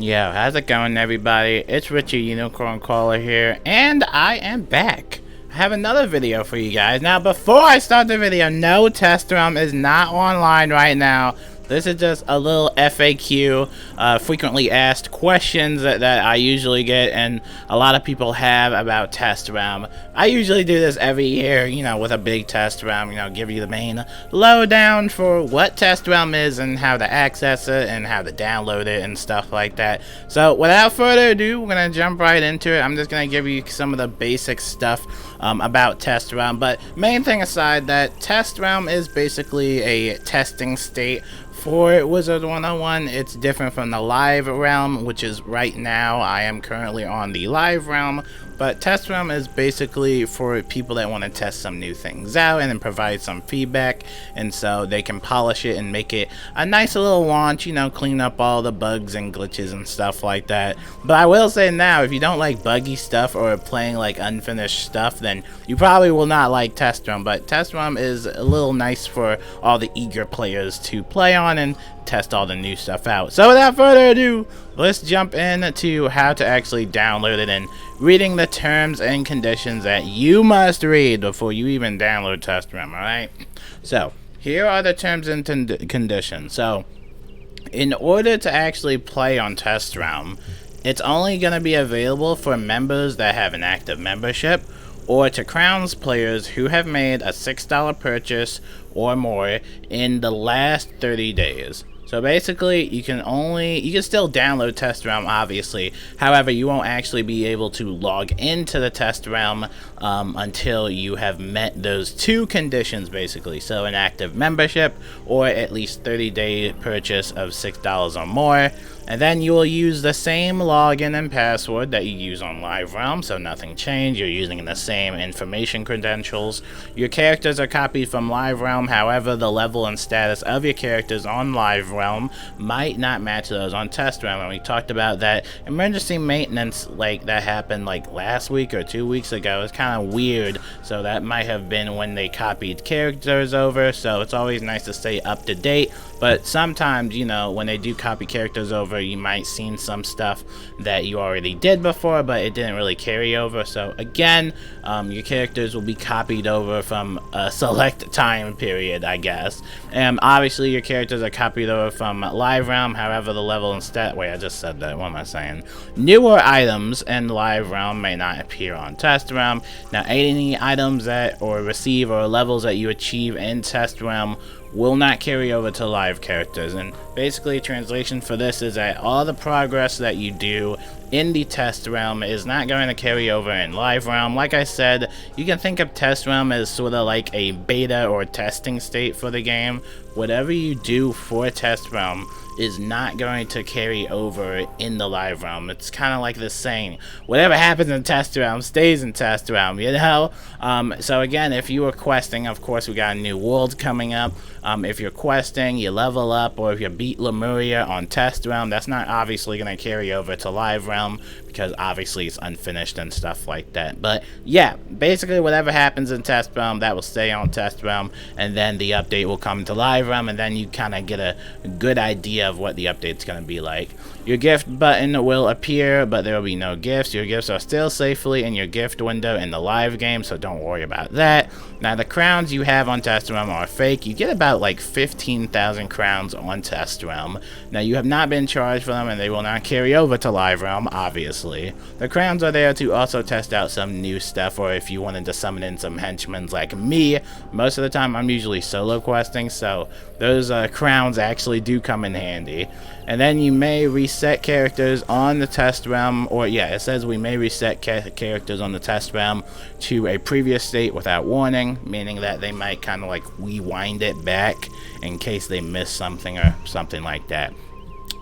Yo, how's it going, everybody? It's Richard Unicorn Caller here, and I am back. I have another video for you guys. Now, before I start the video, no, test room is not online right now. This is just a little FAQ, frequently asked questions that I usually get and a lot of people have about test realm. I usually do this every year, you know, with a big test realm, you know, give you the main lowdown for what test realm is and how to access it and how to download it and stuff like that. So without further ado, we're going to jump right into it. I'm just going to give you some of the basic stuff about test realm, but main thing aside, that test realm is basically a testing state for Wizard101. It's different from the live realm, which is right now. I am currently on the live realm, but test realm is basically for people that want to test some new things out and then provide some feedback, and so they can polish it and make it a nice little launch, you know, clean up all the bugs and glitches and stuff like that. But I will say now, if you don't like buggy stuff or playing like unfinished stuff, then you probably will not like test realm. But test realm is a little nice for all the eager players to play on and test all the new stuff out. So without further ado, let's jump into how to actually download it and reading the terms and conditions that you must read before you even download test realm. Alright, so here are the terms and conditions. So in order to actually play on test realm, it's only going to be available for members that have an active membership, or to crowns players who have made a $6 purchase or more in the last 30 days. So basically, you can still download test realm, obviously. However, you won't actually be able to log into the test realm until you have met those two conditions, basically. So an active membership or at least 30-day purchase of $6 or more. And then you will use the same login and password that you use on Live Realm, so nothing changed. You're using the same information credentials. Your characters are copied from Live Realm, however, the level and status of your characters on Live Realm might not match those on Test Realm. And we talked about that emergency maintenance like that happened like last week or 2 weeks ago. It's kind of weird, so that might have been when they copied characters over, so it's always nice to stay up to date. But sometimes, you know, when they do copy characters over, you might seen some stuff that you already did before, but it didn't really carry over. So again, your characters will be copied over from a select time period, I guess. And obviously your characters are copied over from Live Realm, however the level and stat... Wait, I just said that. What am I saying? Newer items in Live Realm may not appear on Test Realm. Now, any items that or receive or levels that you achieve in Test Realm will not carry over to live characters. And basically translation for this is that all the progress that you do in the test realm is not going to carry over in live realm. Like I said, you can think of test realm as sort of like a beta or testing state for the game. Whatever you do for test realm is not going to carry over in the live realm. It's kind of like this saying, whatever happens in test realm stays in test realm, you know? So again, if you were questing, of course we got a new world coming up. If you're questing, you level up, or if you beat Lemuria on test realm, that's not obviously going to carry over to live realm because obviously it's unfinished and stuff like that. But yeah, basically whatever happens in test realm, that will stay on test realm, and then the update will come to live realm, and then you kind of get a good idea of what the update's going to be like. Your gift button will appear, but there will be no gifts. Your gifts are still safely in your gift window in the live game, so don't worry about that. Now, the crowns you have on Test Realm are fake. You get about like 15,000 crowns on Test Realm. Now, you have not been charged for them, and they will not carry over to Live Realm, obviously. The crowns are there to also test out some new stuff, or if you wanted to summon in some henchmen like me. Most of the time, I'm usually solo questing, so those crowns actually do come in handy. And then you may reset characters on the test realm, or yeah, it says we may reset characters on the test realm to a previous state without warning, meaning that they might kind of like rewind it back in case they miss something or something like that.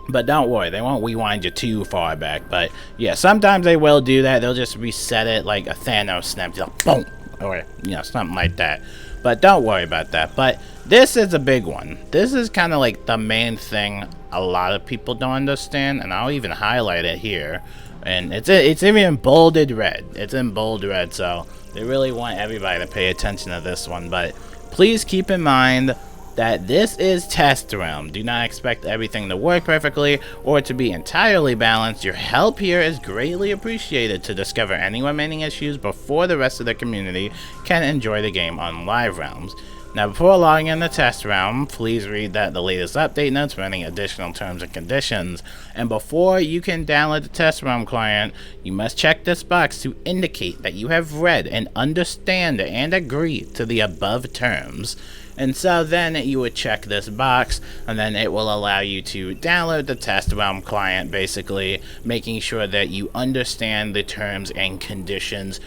But don't worry, they won't rewind you too far back. But yeah, sometimes they will do that. They'll just reset it like a Thanos snap, like boom, or you know, something like that. But don't worry about that. But this is a big one. This is kind of like the main thing a lot of people don't understand, and I'll even highlight it here. And it's even in bolded red. It's in bold red, so they really want everybody to pay attention to this one. But please keep in mind that this is test realm. Do not expect everything to work perfectly or to be entirely balanced. Your help here is greatly appreciated to discover any remaining issues before the rest of the community can enjoy the game on live realms. Now, before logging in the test realm, please read the latest update notes for any additional terms and conditions. And before you can download the test realm client, you must check this box to indicate that you have read and understand and agree to the above terms. And so then you would check this box, and then it will allow you to download the test realm client, basically making sure that you understand the terms and conditions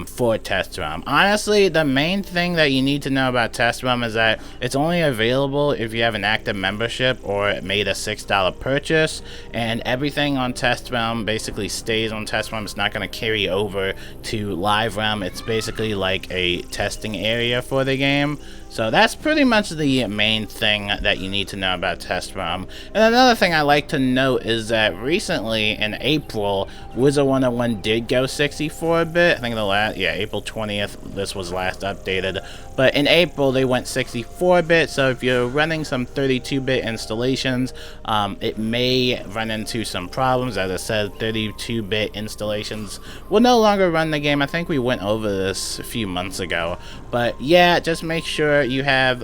for test realm. Honestly, the main thing that you need to know about test realm is that it's only available if you have an active membership or made a $6 purchase, and everything on test realm basically stays on test realm. It's not going to carry over to live realm. It's basically like a testing area for the game. So that's pretty much the main thing that you need to know about test realm. And another thing I like to note is that recently in April, Wizard101 did go 64-bit. I think April 20th, this was last updated. But in April, they went 64-bit, so if you're running some 32-bit installations, it may run into some problems. As I said, 32-bit installations will no longer run the game. I think we went over this a few months ago. But yeah, just make sure you have,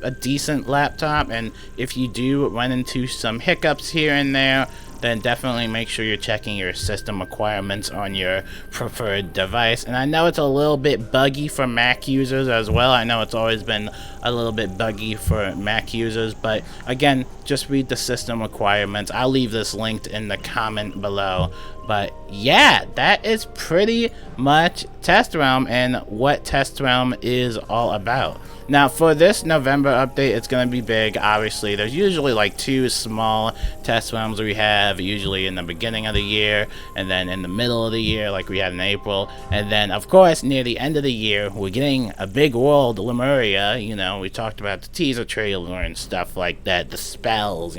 a decent laptop, and if you do run into some hiccups here and there, then definitely make sure you're checking your system requirements on your preferred device. And I know it's a little bit buggy for Mac users as well. I know it's always been a little bit buggy for Mac users, but again, just read the system requirements. I'll leave this linked in the comment below. But yeah, that is pretty much Test Realm and what Test Realm is all about. Now, for this November update, it's going to be big, obviously. There's usually like 2 small test realms we have, usually in the beginning of the year, and then in the middle of the year, like we had in April. And then, of course, near the end of the year, we're getting a big world, Lemuria. We talked about the teaser trailer and stuff like that, the spells,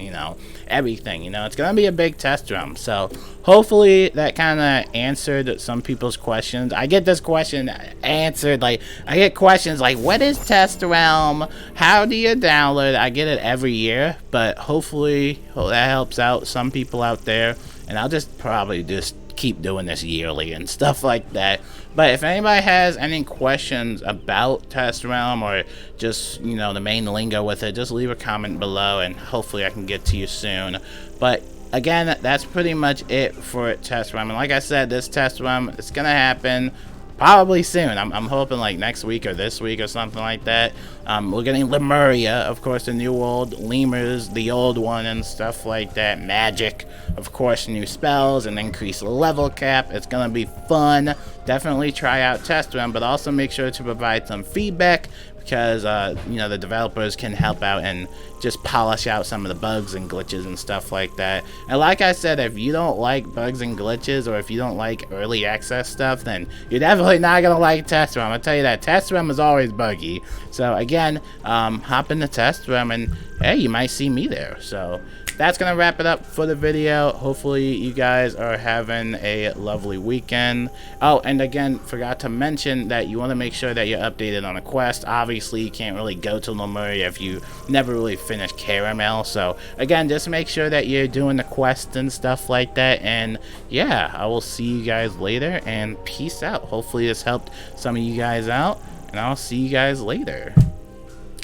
everything. It's going to be a big test realm. So hopefully that kind of answered some people's questions. I get this question answered, I get questions like, what is test realm? How do you download? I get it every year, but hopefully that helps out some people out there, and I'll probably just keep doing this yearly and stuff like that. But if anybody has any questions about test realm or just the main lingo with it, just leave a comment below and hopefully I can get to you soon. But again, that's pretty much it for test realm. And like I said, this test realm, it's gonna happen probably soon. I'm hoping like next week or this week or something like that. We're getting Lemuria, of course, the new world, lemurs, the old one, and stuff like that. Magic, of course, new spells, and increased level cap. It's gonna be fun. Definitely try out test realm, but also make sure to provide some feedback, because the developers can help out and just polish out some of the bugs and glitches and stuff like that. And like I said, if you don't like bugs and glitches, or if you don't like early access stuff, then you're definitely not gonna like test realm. I'll tell you that test realm is always buggy. So again, hop in the test realm, and hey, you might see me there. So that's gonna wrap it up for the video. Hopefully you guys are having a lovely weekend. Oh, and again, forgot to mention that you want to make sure that you're updated on a quest. Obviously, you can't really go to Lemuria if you never really finished Caramel. So again, just make sure that you're doing the quest and stuff like that. And yeah, I will see you guys later, and peace out. Hopefully this helped some of you guys out, and I'll see you guys later.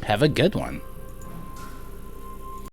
Have a good one.